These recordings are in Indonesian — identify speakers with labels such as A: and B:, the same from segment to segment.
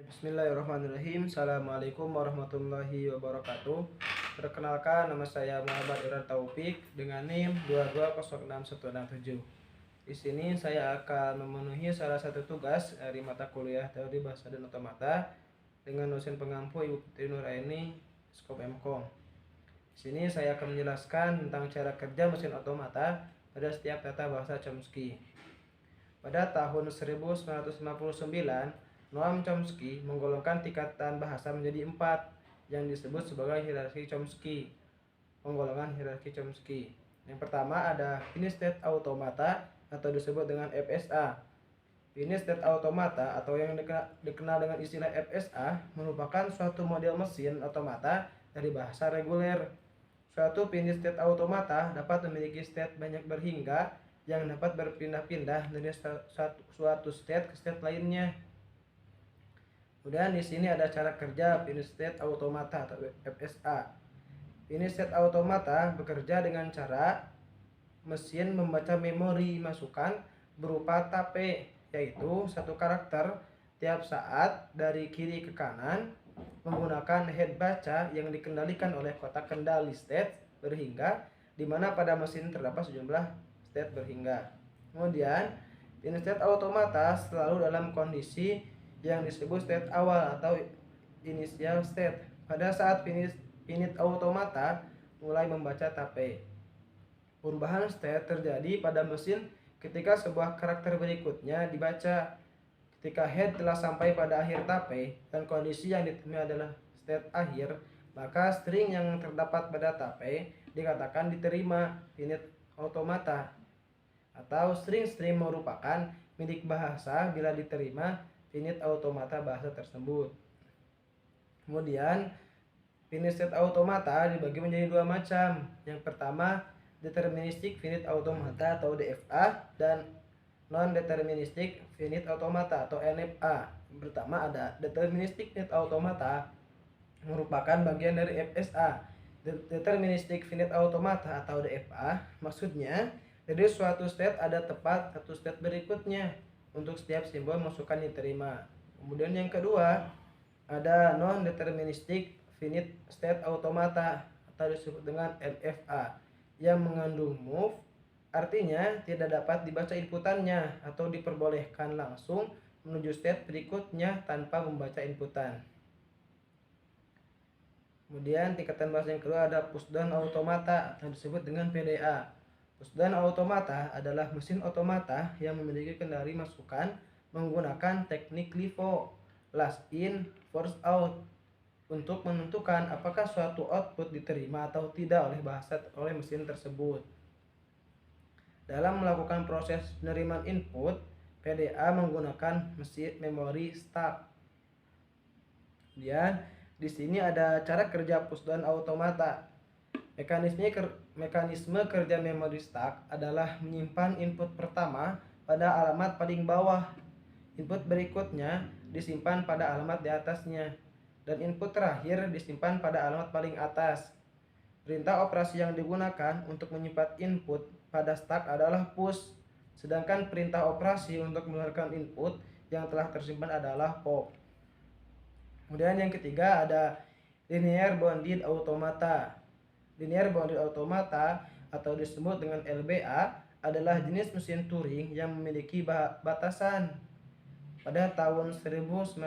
A: Bismillahirrahmanirrahim. Assalamualaikum warahmatullahi wabarakatuh. Perkenalkan, nama saya Muhammad Iran Taufik dengan NIM 2206167. Di sini saya akan memenuhi salah satu tugas dari mata kuliah Teori Bahasa dan Otomata dengan dosen pengampu Ibu Putri Nuraini, Skop Mkom. Di sini saya akan menjelaskan tentang cara kerja mesin otomata pada setiap tata bahasa Chomsky. Pada tahun 1959, Noam Chomsky menggolongkan tingkatan bahasa menjadi 4 yang disebut sebagai hierarki Chomsky. Penggolongan hierarki Chomsky. Yang pertama ada Finished State Automata atau disebut dengan FSA. Finished State Automata atau yang dikenal dengan istilah FSA merupakan suatu model mesin otomata dari bahasa reguler. Suatu finished state automata dapat memiliki state banyak berhingga yang dapat berpindah-pindah dari suatu state ke state lainnya. Kemudian di sini ada cara kerja finished state automata atau FSA. Finished state automata bekerja dengan cara mesin membaca memori masukan berupa tape, yaitu satu karakter tiap saat dari kiri ke kanan menggunakan head baca yang dikendalikan oleh kotak kendali state berhingga, di mana pada mesin terdapat sejumlah state berhingga. Kemudian finished state automata selalu dalam kondisi yang disebut state awal atau initial state pada saat finite automata mulai membaca tape. Perubahan state terjadi pada mesin ketika sebuah karakter berikutnya dibaca. Ketika head telah sampai pada akhir tape dan kondisi yang diterima adalah state akhir, maka string yang terdapat pada tape dikatakan diterima finite automata, atau string-string merupakan milik bahasa bila diterima finite automata bahasa tersebut. Kemudian finished state automata dibagi menjadi dua macam. Yang pertama deterministic finite automata atau DFA dan non-deterministic finite automata atau NFA. Yang pertama ada deterministic finite automata merupakan bagian dari FSA. Deterministic finite automata atau DFA maksudnya dari suatu state ada tepat satu state berikutnya untuk setiap simbol masukan diterima. Kemudian yang kedua ada non-deterministic finite state automata atau disebut dengan NFA yang mengandung move, artinya tidak dapat dibaca inputannya atau diperbolehkan langsung menuju state berikutnya tanpa membaca inputan. Kemudian tingkatan bahasa yang kedua ada pushdown automata atau disebut dengan PDA. Pushdown automata adalah mesin otomata yang memiliki kendali masukan menggunakan teknik LIFO, last in, first out, untuk menentukan apakah suatu output diterima atau tidak oleh mesin tersebut. Dalam melakukan proses penerimaan input, PDA menggunakan mesin memori stack. Kemudian di sini ada cara kerja pushdown automata. Mekanisme kerja memori stack adalah menyimpan input pertama pada alamat paling bawah, input berikutnya disimpan pada alamat di atasnya, dan input terakhir disimpan pada alamat paling atas. Perintah operasi yang digunakan untuk menyimpan input pada stack adalah push, sedangkan perintah operasi untuk mengeluarkan input yang telah tersimpan adalah pop. Kemudian yang ketiga ada linear bounded automata. Linear bounded automata atau disebut dengan LBA adalah jenis mesin Turing yang memiliki batasan. Pada tahun 1960,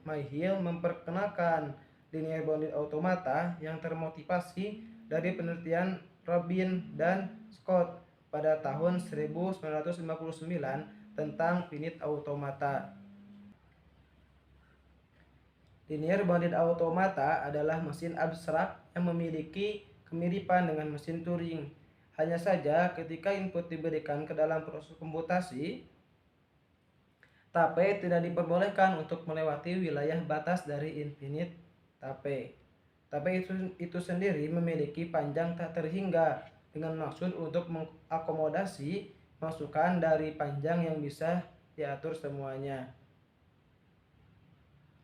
A: Myhill memperkenalkan linear bounded automata yang termotivasi dari penelitian Robin dan Scott pada tahun 1959 tentang finite automata. Linear bounded automata adalah mesin abstrak yang memiliki kemiripan dengan mesin Turing. Hanya saja ketika input diberikan ke dalam proses komputasi, tape tidak diperbolehkan untuk melewati wilayah batas dari infinite tape. Tape itu sendiri memiliki panjang tak terhingga dengan maksud untuk mengakomodasi masukan dari panjang yang bisa diatur semuanya.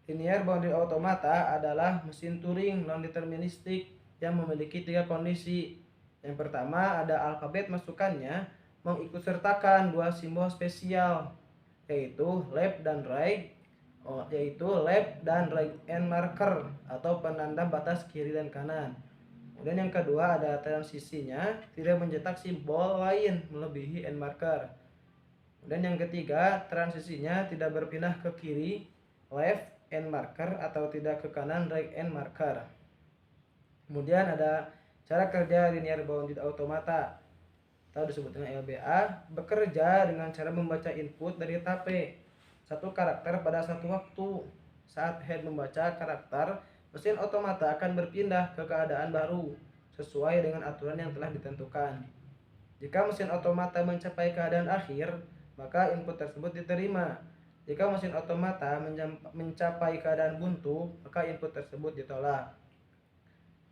A: Linear bounded automata adalah mesin Turing non-deterministik yang memiliki 3 kondisi. Yang pertama ada alfabet masukannya mengikutsertakan 2 simbol spesial, yaitu left dan right. yaitu left dan right end marker atau penanda batas kiri dan kanan. Kemudian yang kedua ada transisinya, tidak mencetak simbol lain melebihi end marker. Kemudian yang ketiga, transisinya tidak berpindah ke kiri left end marker atau tidak ke kanan right end marker. Kemudian ada cara kerja linear bounded automata atau disebut dengan LBA, bekerja dengan cara membaca input dari tape satu karakter pada satu waktu. Saat head membaca karakter, mesin otomata akan berpindah ke keadaan baru sesuai dengan aturan yang telah ditentukan. Jika mesin otomata mencapai keadaan akhir, maka input tersebut diterima. Jika mesin otomata mencapai keadaan buntu, maka input tersebut ditolak.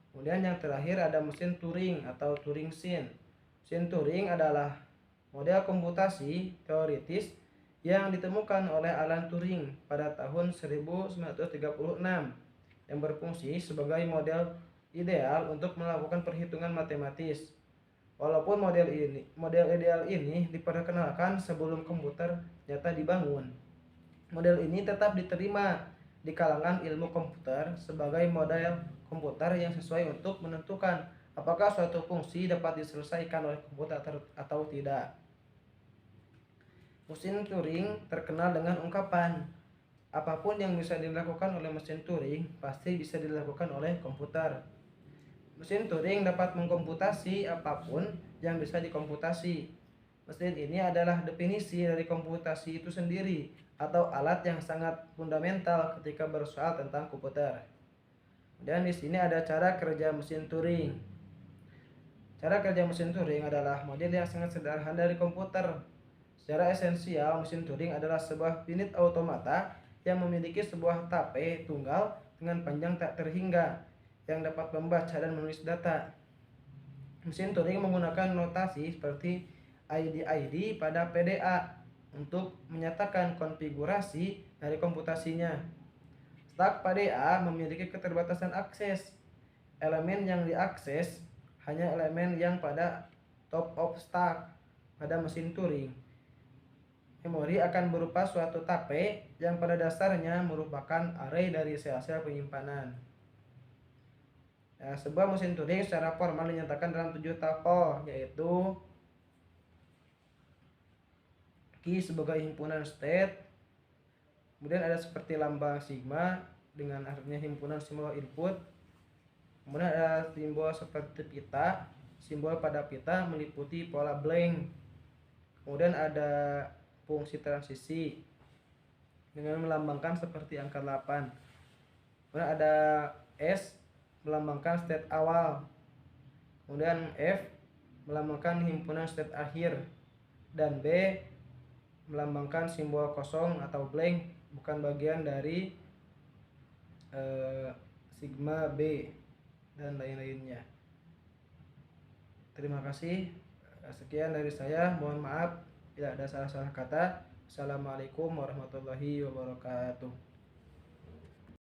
A: Kemudian yang terakhir ada mesin Turing atau Turing Machine. Mesin Turing adalah model komputasi teoritis yang ditemukan oleh Alan Turing pada tahun 1936 yang berfungsi sebagai model ideal untuk melakukan perhitungan matematis. Walaupun model ideal ini diperkenalkan sebelum komputer nyata dibangun, model ini tetap diterima di kalangan ilmu komputer sebagai model komputer yang sesuai untuk menentukan apakah suatu fungsi dapat diselesaikan oleh komputer atau tidak. Mesin Turing terkenal dengan ungkapan, apapun yang bisa dilakukan oleh mesin Turing pasti bisa dilakukan oleh komputer. Mesin Turing dapat mengkomputasi apapun yang bisa dikomputasi. Mesin ini adalah definisi dari komputasi itu sendiri atau alat yang sangat fundamental ketika bersoal tentang komputer. Dan di sini ada cara kerja mesin Turing. Cara kerja mesin Turing adalah model yang sangat sederhana dari komputer. Secara esensial, mesin Turing adalah sebuah unit automata yang memiliki sebuah tape tunggal dengan panjang tak terhingga yang dapat membaca dan menulis data. Mesin Turing menggunakan notasi seperti ID pada PDA untuk menyatakan konfigurasi dari komputasinya. Stack PDA memiliki keterbatasan akses. Elemen yang diakses hanya elemen yang pada top of stack pada mesin Turing. Memori akan berupa suatu tape yang pada dasarnya merupakan array dari sel-sel penyimpanan. Sebuah mesin Turing secara formal dinyatakan dalam 7 tapel, yaitu key sebagai himpunan state. Kemudian ada seperti lambang sigma dengan artinya himpunan simbol input. Kemudian ada simbol seperti pita, simbol pada pita meliputi pola blank. Kemudian ada fungsi transisi dengan melambangkan seperti angka 8. Kemudian ada S melambangkan state awal. Kemudian F melambangkan himpunan state akhir. Dan B melambangkan simbol kosong atau blank, bukan bagian dari sigma B dan lain-lainnya. Terima kasih. Sekian dari saya. Mohon maaf bila ada salah-salah kata. Assalamualaikum warahmatullahi wabarakatuh.